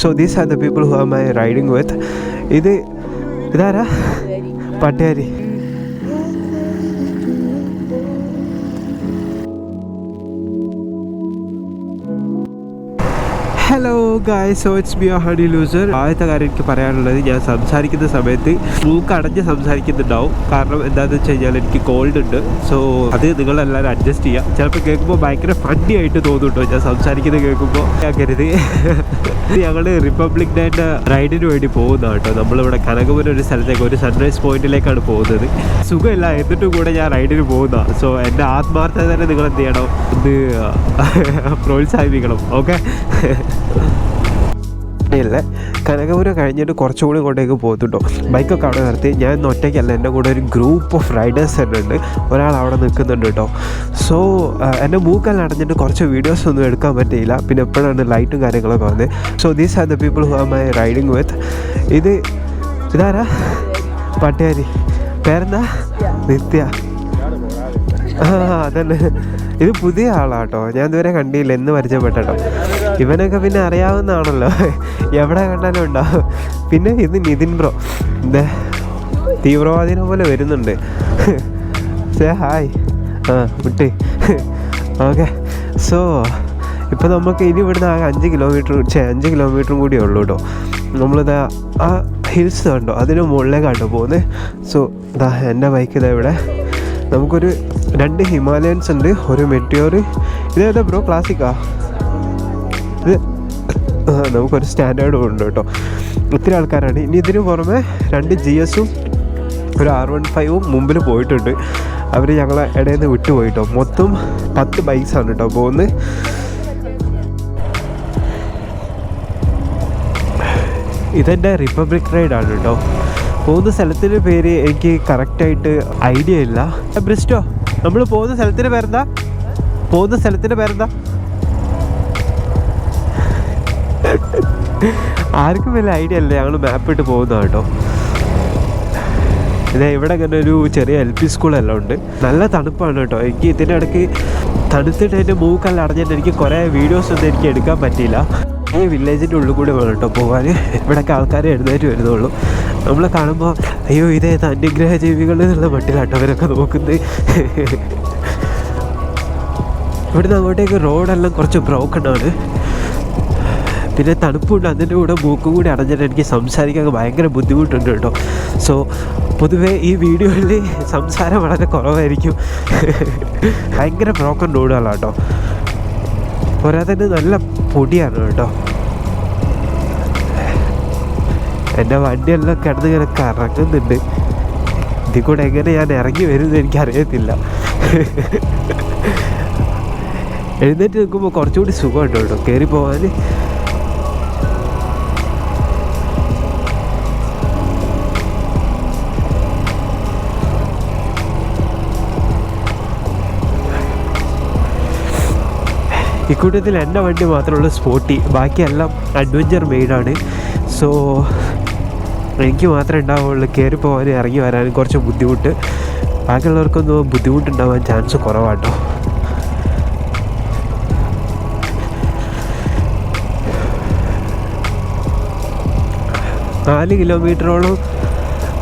So these are the people who am I riding with. ഇതാരാ? Patteri. Hello guys, so it's me honey loser. ആദ്യത്തെ കാര്യം എനിക്ക് പറയാനുള്ളത്, ഞാൻ സംസാരിക്കുന്ന സമയത്ത് മൂക്ക് അടഞ്ഞ് സംസാരിക്കുന്നുണ്ടാവും. കാരണം എന്താണെന്ന് വെച്ച് കഴിഞ്ഞാൽ എനിക്ക് കോൾഡ് ഉണ്ട്. സോ അത് നിങ്ങളെല്ലാവരും അഡ്ജസ്റ്റ് ചെയ്യുക. ചിലപ്പോൾ കേൾക്കുമ്പോൾ ഭയങ്കര ഫണ്ണി ആയിട്ട് തോന്നുന്നുണ്ടോ ഞാൻ സംസാരിക്കുന്നത് കേൾക്കുമ്പോൾ. ഞാൻ കരുതി ഞങ്ങൾ റിപ്പബ്ലിക് ഡേൻ്റെ റൈഡിന് വേണ്ടി പോകുന്നതാണ് കേട്ടോ. നമ്മളിവിടെ കനകപുരം ഒരു സ്ഥലത്തേക്ക്, ഒരു സൺറൈസ് പോയിന്റിലേക്കാണ് പോകുന്നത്. സുഖമില്ല, എന്നിട്ടും കൂടെ ഞാൻ റൈഡിന് പോകുന്നതാണ്. സോ എൻ്റെ ആത്മാർത്ഥത തന്നെ നിങ്ങൾ എന്ത് ചെയ്യണം, ഇത് പ്രോത്സാഹിപ്പിക്കണം. ഓക്കെ, ഇല്ല, കനകപുരം കഴിഞ്ഞിട്ട് കുറച്ചുകൂടി ഇങ്ങോട്ടേക്ക് പോകുന്നുണ്ടോ. ബൈക്കൊക്കെ അവിടെ നിർത്തി. ഞാൻ ഇന്ന് ഒറ്റയ്ക്കല്ല, എൻ്റെ കൂടെ ഒരു ഗ്രൂപ്പ് ഓഫ് റൈഡേഴ്സ് തന്നെ ഉണ്ട്. ഒരാൾ അവിടെ നിൽക്കുന്നുണ്ട് കേട്ടോ. സോ എൻ്റെ മൂക്കെല്ലാം അടഞ്ഞിട്ട് കുറച്ച് വീഡിയോസ് ഒന്നും എടുക്കാൻ പറ്റിയില്ല. പിന്നെ എപ്പോഴാണ് ലൈറ്റും കാര്യങ്ങളൊക്കെ വന്നത്. So these are the people who am I riding with. ഇതാരാ? പട്ടേരി. പേരെന്താ? നിത്യ. അതന്നെ, ഇത് പുതിയ ആളാട്ടോ. ഞാൻ ഇതുവരെ കണ്ടില്ല, എന്ന് പരിചയപ്പെട്ടോ. ഇവനൊക്കെ പിന്നെ അറിയാവുന്നതാണല്ലോ, എവിടെ കണ്ടാലും ഉണ്ടാവും. പിന്നെ ഇത് നിതിൻ ബ്രോ, എന്താ തീവ്രവാദിനെ പോലെ വരുന്നുണ്ട്. Say hi. വിട്ട്. ഓക്കെ, സോ ഇപ്പോൾ നമുക്ക് ഇനി ഇവിടുന്ന് 5 കിലോമീറ്ററും കൂടിയേ ഉള്ളൂ കേട്ടോ. നമ്മളിതാ ആ ഹിൽസ് കണ്ടോ, അതിന് മുകളിലേക്കാട്ടോ പോകുന്നത്. സോ ഇതാ എൻ്റെ ബൈക്ക് ഇതാ ഇവിടെ. നമുക്കൊരു 2 ഹിമാലയൻസ് ഉണ്ട്, ഒരു മെറ്റിയോർ. ഇതേതാ ബ്രോ? ക്ലാസിക്കാ ഇത്? നമുക്കൊരു സ്റ്റാൻഡേർഡും ഉണ്ട് കേട്ടോ. ഒത്തിരി ആൾക്കാരാണ്. ഇനി ഇതിന് പുറമെ 2 GS-ഉം ഒരു R15-ഉം മുമ്പിൽ പോയിട്ടുണ്ട്. അവർ ഞങ്ങളെ ഇടയിൽ നിന്ന് വിട്ടുപോയിട്ടോ. മൊത്തം 10 ബൈക്സാണ് കേട്ടോ പോകുന്നത്. ഇതെൻ്റെ റിപ്പബ്ലിക് റൈഡാണ് കേട്ടോ. പോകുന്ന സ്ഥലത്തിൻ്റെ പേര് എനിക്ക് കറക്റ്റായിട്ട് ഐഡിയ ഇല്ല. ബ്രിസ്റ്റോ, നമ്മൾ പോകുന്ന സ്ഥലത്തിൻ്റെ പേരെന്താ? ആർക്കും വലിയ ഐഡിയ അല്ല. ഞങ്ങൾ മാപ്പ് ഇട്ട് പോകുന്നതാണ് കേട്ടോ. ഇവിടെ ഇങ്ങനെ ഒരു ചെറിയ LP സ്കൂളെല്ലാം ഉണ്ട്. നല്ല തണുപ്പാണ് കേട്ടോ. എനിക്ക് ഇതിൻ്റെ ഇടയ്ക്ക് തണുത്തിട്ട് എൻ്റെ മൂക്കെല്ലാം അടഞ്ഞിട്ട് എനിക്ക് കുറേ വീഡിയോസൊന്നും എനിക്ക് എടുക്കാൻ പറ്റിയില്ല. ഈ വില്ലേജിൻ്റെ ഉള്ളിൽ കൂടെ വേണം കേട്ടോ പോകാൻ. ഇവിടെയൊക്കെ ആൾക്കാർ എഴുന്നേറ്റ് വരുന്നുള്ളൂ. നമ്മൾ കാണുമ്പോൾ അയ്യോ ഇതേത് അന്യഗ്രഹ ജീവികൾ എന്നുള്ള മട്ടിലാട്ടോ അവരൊക്കെ നോക്കുന്നത്. ഇവിടുന്ന് അങ്ങോട്ടേക്ക് റോഡെല്ലാം കുറച്ച് ബ്രോക്കണാണ്. പിന്നെ തണുപ്പുണ്ട്, അതിൻ്റെ കൂടെ മൂക്കും കൂടി അടഞ്ഞിട്ട് എനിക്ക് സംസാരിക്കാൻ ഭയങ്കര ബുദ്ധിമുട്ടുണ്ട് കേട്ടോ. സോ പൊതുവേ ഈ വീഡിയോയിൽ സംസാരം വളരെ കുറവായിരിക്കും. ഭയങ്കര ബ്രോക്കൺ റോഡുകളാണ് കേട്ടോ. പോരാതെ തന്നെ നല്ല പൊടിയാണ് കേട്ടോ. എൻ്റെ വണ്ടിയെല്ലാം കിടന്ന് ഇങ്ങനെ കറങ്ങുന്നുണ്ട്. ഇതിൽ കൂടെ എങ്ങനെ ഞാൻ ഇറങ്ങി വരുന്നത് എനിക്കറിയത്തില്ല. എഴുന്നേറ്റ് നിൽക്കുമ്പോൾ കുറച്ചുകൂടി സുഖമുണ്ട് കേട്ടോ കയറി പോകാൻ. ഇക്കൂട്ടത്തിൽ എൻ്റെ വണ്ടി മാത്രമുള്ള സ്പോർട്ടി, ബാക്കിയെല്ലാം അഡ്വഞ്ചർ മെയ്ഡാണ്. സോ എനിക്ക് മാത്രമേ ഉണ്ടാവുള്ളൂ കയറി പോകാനും ഇറങ്ങി വരാനും കുറച്ച് ബുദ്ധിമുട്ട്. ബാക്കിയുള്ളവർക്കൊന്നും ബുദ്ധിമുട്ടുണ്ടാവാൻ ചാൻസ് കുറവാട്ടോ. നാല് കിലോമീറ്ററോളം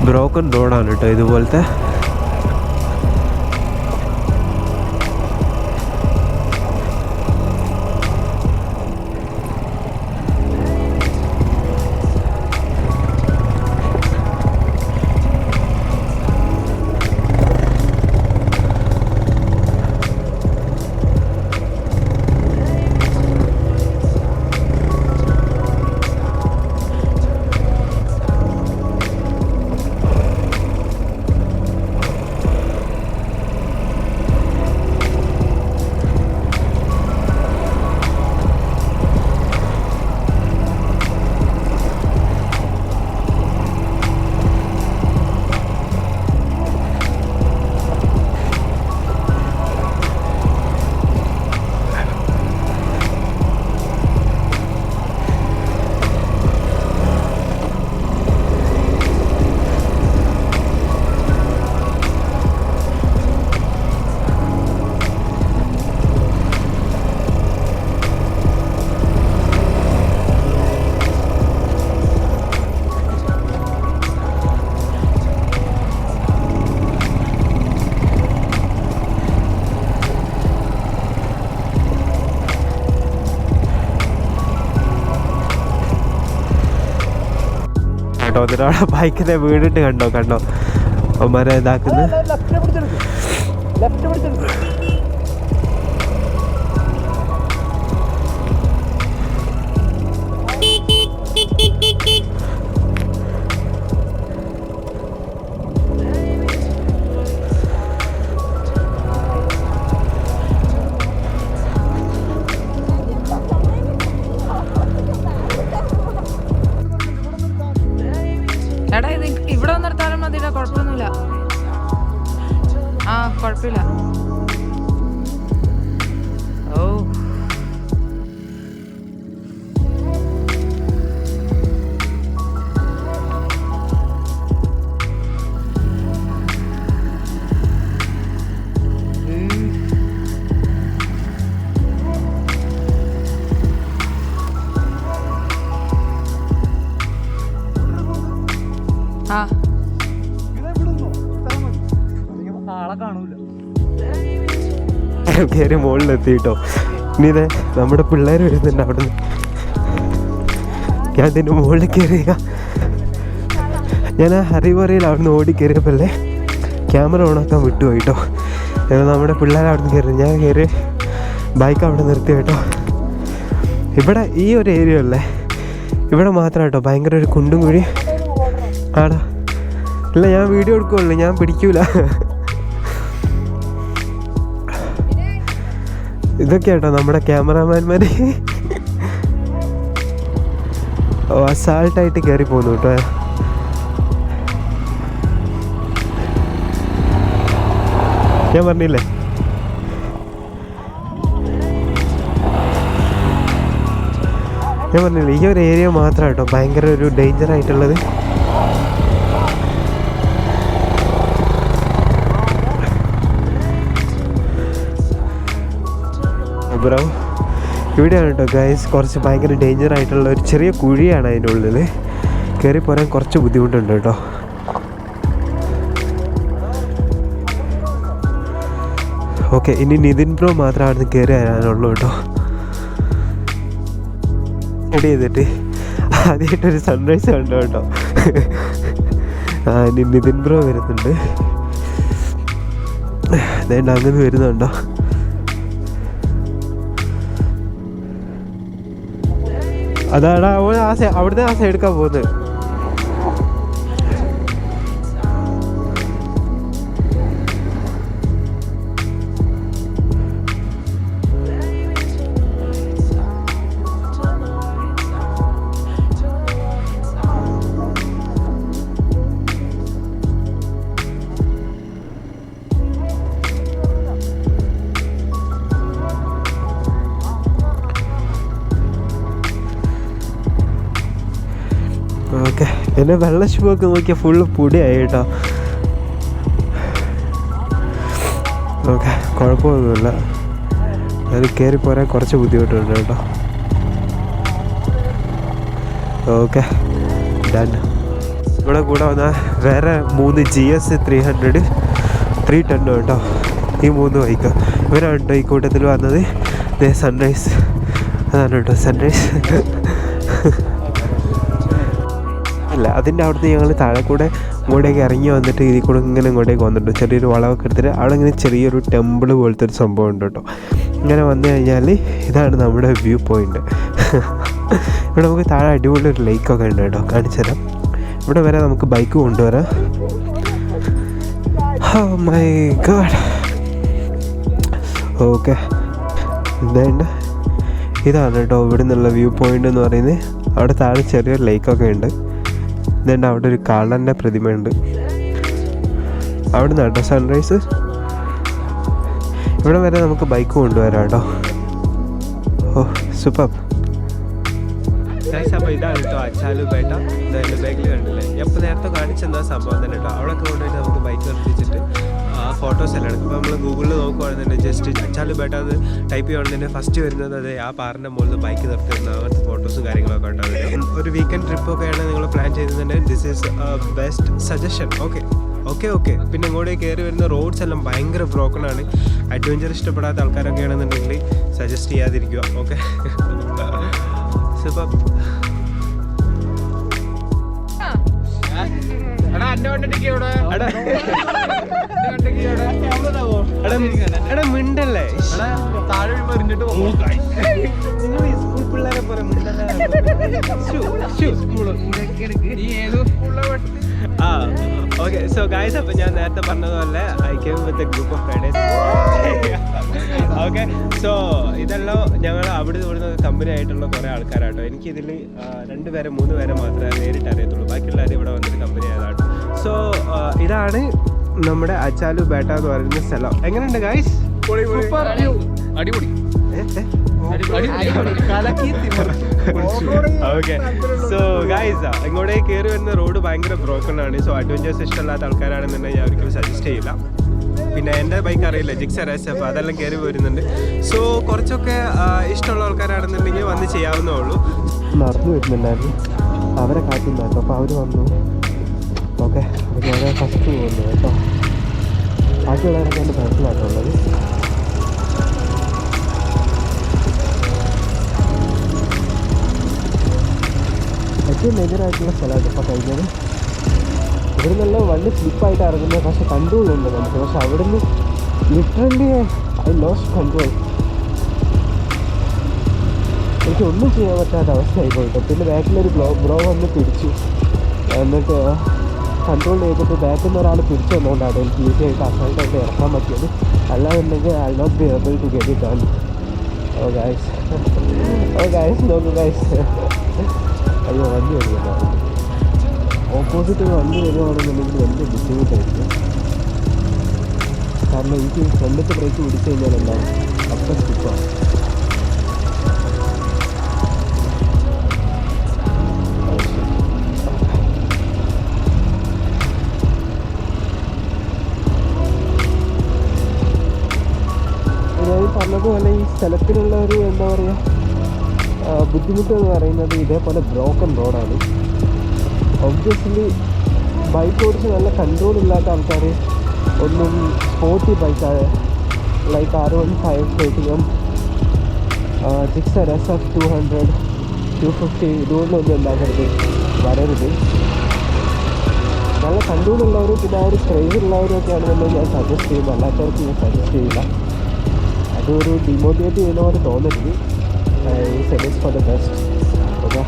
ബ്രോക്കൺ റോഡാണ് കേട്ടോ ഇതുപോലത്തെ. കേട്ടോ. എന്നിട്ട് അവിടെ ബൈക്കിനെ വീണിട്ട് കണ്ടോ അവന്മാരെ ഇതാക്കുന്നത്. എടാ ഇത് ഇവിടെ നിർത്താനും മതിയില്ല, കുഴപ്പമൊന്നുമില്ല. ആ കുഴപ്പമില്ല. ഓ ആ കയറി മുകളിലെത്തി കേട്ടോ. ഇനി ഇതേ നമ്മുടെ പിള്ളേർ വരുന്നുണ്ട് അവിടെ നിന്ന്. ഞാൻ ഇതിൻ്റെ മുകളിൽ കയറിയ ഞാൻ ആ ഹറിവറിയിൽ അവിടെ നിന്ന് ഓടി കയറിയപ്പോഴല്ലേ ക്യാമറ ഓണാക്കാൻ വിട്ടുപോയി കേട്ടോ. നമ്മുടെ പിള്ളേർ അവിടെ നിന്ന് കയറി, ഞാൻ കയറി ബൈക്ക് അവിടെ നിർത്തി കേട്ടോ. ഇവിടെ ഈ ഒരു ഏരിയ അല്ലേ, ഇവിടെ മാത്രം കേട്ടോ ഭയങ്കര ഒരു കുണ്ടും കുഴി ആടാ. ഇല്ല ഞാൻ വീഡിയോ എടുക്കുള്ളൂ, ഞാൻ പിടിക്കൂല. ഇതൊക്കെ കേട്ടോ നമ്മുടെ ക്യാമറാമാൻമാർ അസാൾട്ടായിട്ട് കയറി പോന്നു കേട്ടോ. ഞാൻ പറഞ്ഞില്ലേ ഈ ഒരു ഏരിയ മാത്രം കേട്ടോ ഭയങ്കര ഒരു ഡേഞ്ചർ ആയിട്ടുള്ളത്. ബ്രോ ഇവിടെയാണ് കേട്ടോ ഗൈസ്, കുറച്ച് ഭയങ്കര ഡേഞ്ചർ ആയിട്ടുള്ള ഒരു ചെറിയ കുഴിയാണ് അതിൻ്റെ ഉള്ളിൽ. കയറി പോരാൻ കുറച്ച് ബുദ്ധിമുട്ടുണ്ട് കേട്ടോ. ഓക്കെ, ഇനി നിതിൻ ബ്രോ മാത്രം അവിടെ നിന്ന് കയറി വരാനുള്ളൂ കേട്ടോ. റെഡി ചെയ്തിട്ട് ആദ്യമായിട്ടൊരു സൺറൈസ് കണ്ടോ കേട്ടോ. ഇനി നിതിൻ ബ്രോ വരുന്നുണ്ട്, വേണ്ട അങ്ങനെ വരുന്നുണ്ടോ. അതാണ് അവിടുന്ന് ആ സൈഡ് എടുക്കാൻ പോകുന്നത്. ഓക്കെ, എന്നെ വെള്ള ഷൂ ഒക്കെ നോക്കിയാൽ ഫുള്ള് പൊടിയായി കേട്ടോ. ഓക്കെ, കുഴപ്പമൊന്നുമില്ല. അത് കയറി പോരാൻ കുറച്ച് ബുദ്ധിമുട്ടുണ്ട് കേട്ടോ. Okay done. ഇവിടെ കൂടെ വന്ന വേറെ 3 GS 300 310 കേട്ടോ. ഈ 3 ബൈക്ക് ഇവരാണ് കേട്ടോ ഈ കൂട്ടത്തിൽ വന്നത്. സൺറൈസ് അതാണ് കേട്ടോ സൺറൈസ്. അല്ല അതിൻ്റെ അവിടുന്ന് ഞങ്ങൾ താഴെ കൂടെ ഇങ്ങോട്ടേക്ക് ഇറങ്ങി വന്നിട്ട് ഇതിൽ കൂടെ ഇങ്ങനെ ഇങ്ങോട്ടേക്ക് വന്നിട്ട് ചെറിയൊരു വളവൊക്കെ എടുത്തിട്ട് അവിടെ ഇങ്ങനെ ചെറിയൊരു ടെമ്പിൾ പോലത്തെ ഒരു സംഭവം ഉണ്ട് കേട്ടോ. ഇങ്ങനെ വന്നു കഴിഞ്ഞാൽ ഇതാണ് നമ്മുടെ വ്യൂ പോയിൻ്റ്. ഇവിടെ നമുക്ക് താഴെ അടിപൊളി ഒരു ലേക്കൊക്കെ ഉണ്ട് കേട്ടോ, കാണിച്ചു തരാം. ഇവിടെ വരെ നമുക്ക് ബൈക്ക് കൊണ്ടുവരാം. Oh my God. ഓക്കെ, ഇതാണ് കേട്ടോ ഇവിടെ നിന്നുള്ള വ്യൂ പോയിൻ്റ് എന്ന് പറയുന്നത്. അവിടെ താഴെ ചെറിയൊരു ലേക്കൊക്കെ ഉണ്ട്. ഇതുണ്ട് അവിടെ ഒരു കാളൻ്റെ പ്രതിമയുണ്ട്. അവിടെ നിന്ന് കേട്ടോ സൺറൈസ്. ഇവിടെ വരെ നമുക്ക് ബൈക്ക് കൊണ്ടുവരാം കേട്ടോ. ഓ സൂപ്പർ. അപ്പോൾ ഇതാണ് കേട്ടോ അച്ചാലുപേട്ട. എൻ്റെ ബാഗിൽ കണ്ടില്ലേ, എപ്പോൾ നേരത്തെ കാണിച്ചെന്താ സംഭവം തന്നെ കേട്ടോ. അവിടെ കൊണ്ടുപോയിട്ട് നമുക്ക് ബൈക്ക് നിർത്തിച്ചിട്ട് ഫോട്ടോസ് എല്ലാം എടുക്കും. ഇപ്പോൾ നമ്മൾ ഗൂഗിളിൽ നോക്കുവാണെന്നുണ്ടെങ്കിൽ ജസ്റ്റ് അച്ചാലുപേട്ട എന്ന് ടൈപ്പ് ചെയ്യുകയാണെന്നുണ്ടെങ്കിൽ ഫസ്റ്റ് വരുന്നത് അത് ആ പാറിൻ്റെ മുകളിൽ ബൈക്ക് നിർത്തിയിരുന്ന അങ്ങനത്തെ ഫോട്ടോസും കാര്യങ്ങളൊക്കെ ഉണ്ടാവും. ഒരു വീക്കെൻഡ് ട്രിപ്പൊക്കെയാണ് നിങ്ങൾ പ്ലാൻ ചെയ്തിട്ടുണ്ടെങ്കിൽ this is best suggestion. Okay. പിന്നെ ഇങ്ങോട്ട് കയറി വരുന്ന റോഡ്സ് എല്ലാം ഭയങ്കര ബ്രോക്കൺ ആണ്. അഡ്വഞ്ചർ ഇഷ്ടപ്പെടാത്ത ആൾക്കാരൊക്കെ ആണെന്നുണ്ടെങ്കിൽ സജസ്റ്റ് ചെയ്യാതിരിക്കുക. Okay super. എടാ മിണ്ടല്ലേ നിങ്ങൾ ഈ സ്കൂൾ പിള്ളേരെ പോലെ ആ ഓക്കെ സോ ഗൈസ് അപ്പൊ ഞാൻ നേരത്തെ പറഞ്ഞതുപോലെ I came with a group of friends okay so ഇതെല്ലാം ഞങ്ങൾ അവിടെ ഇവിടുന്ന് കമ്പനി ആയിട്ടുള്ള കുറേ ആൾക്കാരാട്ടോ എനിക്കിതിൽ 2 പേരെ 3 പേരെ മാത്രമേ നേരിട്ട് അറിയത്തുള്ളൂ ബാക്കിയുള്ളവർ ഇവിടെ വന്നിട്ട് കമ്പനി ആയതാണ് സോ ഇതാണ് നമ്മുടെ അച്ചാലു ബേട്ട എന്ന് പറയുന്ന സ്ഥലം എങ്ങനെയുണ്ട് ഗൈസ് അടിപൊളി ഓക്കെ സോ ഗൈസ് ഇങ്ങോട്ടേക്ക് കയറി വരുന്ന റോഡ് ഭയങ്കര ബ്രോക്കൺ ആണ് സോ അഡ്വഞ്ചേഴ്സ് ഇഷ്ടമല്ലാത്ത ആൾക്കാരാണെന്നുണ്ടെങ്കിൽ ഞാൻ ഒരിക്കലും സജസ്റ്റ് ചെയ്യില്ല പിന്നെ എൻ്റെ ബൈക്ക് അറിയില്ല ജിക്സർ എസ് എഫ് അതെല്ലാം കയറി വരുന്നുണ്ട് സോ കുറച്ചൊക്കെ ഇഷ്ടമുള്ള ആൾക്കാരാണെന്നുണ്ടെങ്കിൽ വന്ന് ചെയ്യാവുന്നേ ഉള്ളൂ നടന്നു വരുന്നുണ്ടായിരുന്നു അവരെ കാത്തുണ്ടായിരുന്നു അപ്പോൾ അവർ വന്നു ഓക്കെ അപ്പോൾ ഞാൻ ഫസ്റ്റ് പോകുന്നു കേട്ടോ ബാക്കിയുള്ളവരൊക്കെ എൻ്റെ ബാക്കിലായിട്ടുള്ളത് ഏറ്റവും മേജറായിട്ടുള്ള സ്ഥലമാണ് ഇപ്പോൾ കഴിഞ്ഞത് ഇവിടെ നിന്നെല്ലാം വണ്ടി സ്ലിപ്പായിട്ട് ഇറങ്ങുന്നത് പക്ഷെ കൺട്രോൾ ഉണ്ട് നമുക്ക് പക്ഷെ അവിടെ നിന്ന് ലിറ്ററലി ഐ ലോസ്റ്റ് കൺട്രോൾ എനിക്ക് ഒന്നും ചെയ്യാൻ പറ്റാത്ത അവസ്ഥയായി പോയിട്ട് പിന്നെ ബാക്കിലൊരു ബ്രോ വന്ന് പിടിച്ചു എന്നിട്ട് കൺട്രോൾ ചെയ്തിട്ട് ബാക്കിൽ നിന്ന് ഒരാൾ പിടിച്ചു വന്നുകൊണ്ടാണ് എനിക്ക് ഈസിയായിട്ട് അസൾട്ടായിട്ട് ഇറക്കാൻ പറ്റിയത് അല്ലാന്നുണ്ടെങ്കിൽ I not be able to get it done oh guys നോക്കൂ ഗൈസ് അയ്യോ വണ്ടി വരുമല്ലോ ഓപ്പോസിറ്റ് വണ്ടി വരുവാണെന്നുണ്ടെങ്കിൽ വലിയ ബുദ്ധിമുട്ടായിരിക്കും കാരണം എനിക്ക് ഫ്രണ്ടിലത്തെ ബ്രേക്ക് പിടിച്ചു കഴിഞ്ഞാൽ എന്താണ് അപ്പം സ്റ്റിപ്പാണ് ഞാൻ പറഞ്ഞതുപോലെ ഈ സ്ഥലത്തിനുള്ള ഒരു എന്താ പറയുക ബുദ്ധിമുട്ട് എന്ന് പറയുന്നത് ഇതേപോലെ ബ്രോക്കൺ റോഡാണ് ഒബ്വിയസ്ലി ബൈക്ക് ഓടിച്ച് നല്ല കൺട്രോൾ ഇല്ലാത്ത ആൾക്കാർ ഒന്നും സ്പോർട്ടി ബൈക്കാണ് like R15 KTM Gixxer SF 200 250 ഇതുകൊണ്ടൊന്നും ഉണ്ടാക്കരുത് വരരുത് നല്ല കൺട്രോൾ ഉള്ളവരും പിന്നെ ആ ഒരു ക്രേസ് ഉള്ളവരും ഒക്കെ ആണെന്നുണ്ടെങ്കിൽ ഞാൻ സജസ്റ്റ് ചെയ്യും അല്ലാത്തവർക്ക് ഞാൻ സജസ്റ്റ് ചെയ്യില്ല അതൊരു ഡിമോട്ടിവേറ്റ് ചെയ്യുന്ന പോലെ തോന്നരുത് I suggest for the best. Okay.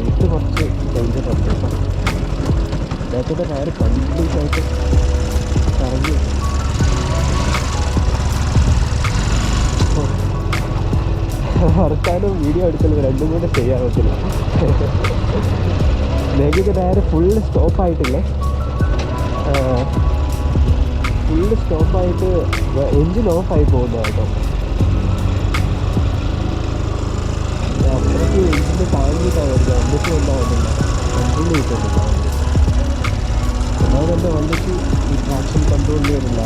ഇത് കുറച്ച് ഡേഞ്ചർ ആണ് കേട്ടോ ബാക്കിൻ്റെ ടയർ കംപ്ലീറ്റ് ആയിട്ട് കറങ്ങി ഇറക്കാനും വീഡിയോ എടുക്കലും രണ്ടും കൂടെ ചെയ്യാൻ പറ്റില്ല ബാക്കിൻ്റെ ടയർ ഫുള്ള് സ്റ്റോപ്പായിട്ടില്ലേ ഫുള്ള് സ്റ്റോപ്പായിട്ട് എൻജിൻ ഓഫായി പോകുന്നത് കേട്ടോ അത്രയ്ക്ക് എൻജിന് താങ്ങിയിട്ടാണ് വരുന്നത് വണ്ടിക്ക് ഉണ്ടാവുന്നില്ല കൺട്രോൾ ചെയ്തിട്ടില്ല ഒന്നാമത് എൻ്റെ വണ്ടിക്ക് ഈ ട്രാക്ഷൻ കൺട്രോൾ ചെയ്യാനില്ല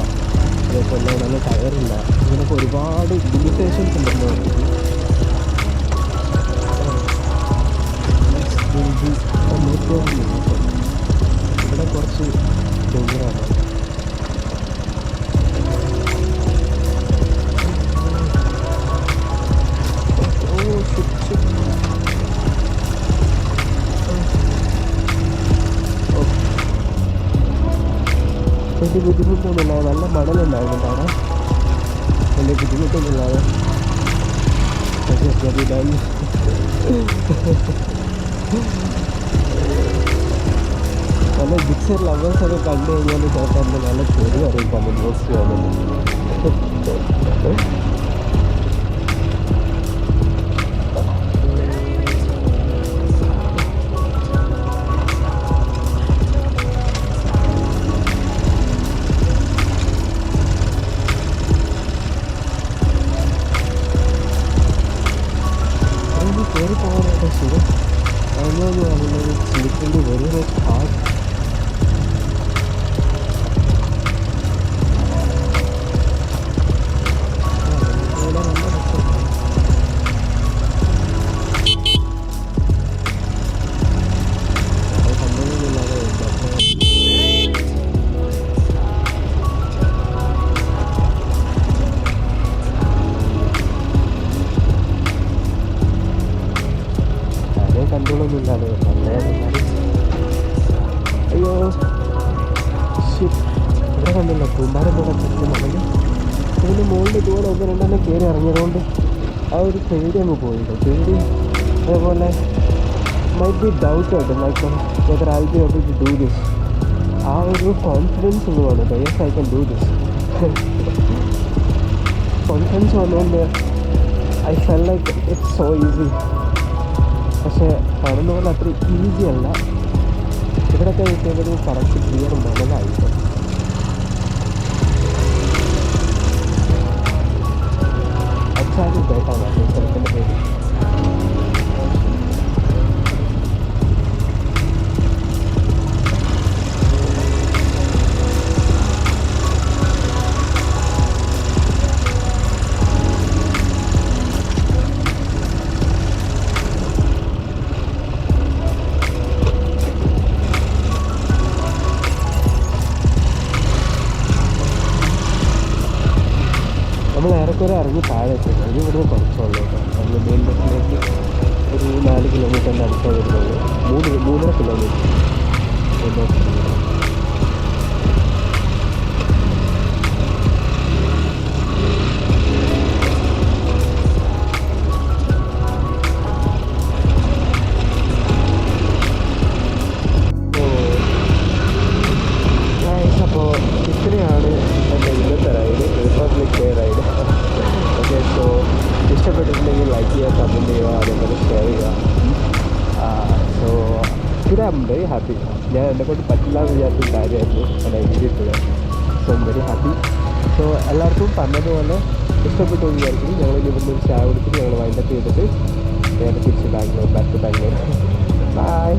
അതേപോലെ നല്ല ടയറില്ല ഇങ്ങനെയൊക്കെ ഒരുപാട് ലിമിറ്റേഷൻസ് ഉണ്ടെന്ന് വണ്ടിക്ക് ഇവിടെ കുറച്ച് ഡേഞ്ചറാണ് വലിയ ബുദ്ധിമുട്ടൊന്നുമില്ലാതെ നല്ല മണലുണ്ടായിരുന്നു കാണാൻ വലിയ ബുദ്ധിമുട്ടൊന്നുമില്ലാതെ നല്ല ജിക്സർ ലവേഴ്സൊക്കെ കണ്ടു കഴിഞ്ഞാൽ ചിലപ്പോൾ എൻ്റെ നല്ല ചെറിയ അറിയും കമൻറ്റ് ബോക്സ് വന്നിട്ട് കയറി പോകാനായിട്ട് സുഖം അതിനോട് പറയുന്നത് സ്ലിപ്പിൻ്റെ വെരി മച്ച് ഹാർഡ് എന്നാലും അയ്യോ ഇവിടെ കണ്ടില്ല കൂമ്പാരം പോലെ മടങ്ങി ഇതിൻ്റെ മുകളിൽ ഇതുപോലെ ഒന്ന് രണ്ടെണ്ണം കയറി ഇറങ്ങിയതുകൊണ്ട് ആ ഒരു പേടി അങ്ങ് പോയിട്ടോ. പേടി അതേപോലെ might be doubted like whether I be able to do this. ആ ഒരു കോൺഫിഡൻസ് ഒന്ന് വന്നു. Yes I can do this. Confidence വന്നുകൊണ്ട് I fell like it's so easy. പക്ഷേ കാണുന്ന പോലെ അത്ര ഈസി അല്ല. ഇവിടെയൊക്കെ കിട്ടിയത് കറക്റ്റ് ക്ലിയർ മണലായിരിക്കും. അച്ചാരി പേട്ടാണ് സ്ഥലത്തിൻ്റെ പേര്. നമ്മൾ ഏറെക്കുറെ ഇറങ്ങി താഴെ എത്തുന്നത്. ഇത് ഇവിടുന്ന് കുറച്ചുള്ളൂ കേട്ടോ. നമ്മൾ മെയിൻ ബസ്സിലേക്ക് ഒരു 4 കിലോമീറ്ററിൻ്റെ അടുത്ത് വരുന്നത്. 3.5 കിലോമീറ്റർ. അപ്പോൾ ഇത്രയാണ് എൻ്റെ ഇന്നത്തെ ride, republic day ride. Okay, so ഇഷ്ടപ്പെട്ടിട്ടുണ്ടെങ്കിൽ ലൈക്ക് ചെയ്യുക, കമൻറ്റ് ചെയ്യുക, അതേപോലെ ഷെയർ ചെയ്യുക. So today I am very happy. ഞാൻ എന്നെക്കൊണ്ട് പറ്റില്ല എന്ന് വിചാരിച്ച കാര്യമായിരുന്നു എൻ്റെ video today. So I am very happy. So എല്ലാവർക്കും പറഞ്ഞതുപോലെ ഇഷ്ടപ്പെട്ടു എന്ന് വിചാരിക്കുന്നു. ഞങ്ങൾ ഇവിടുന്ന് ഒരു ചായ കുടിച്ചിട്ട് ഞങ്ങൾ വൈൻഡപ്പ് ചെയ്തിട്ട് നേരെ തിരിച്ച് ബാക്ക് ടു ബാംഗ്ലൂർ. ബൈ.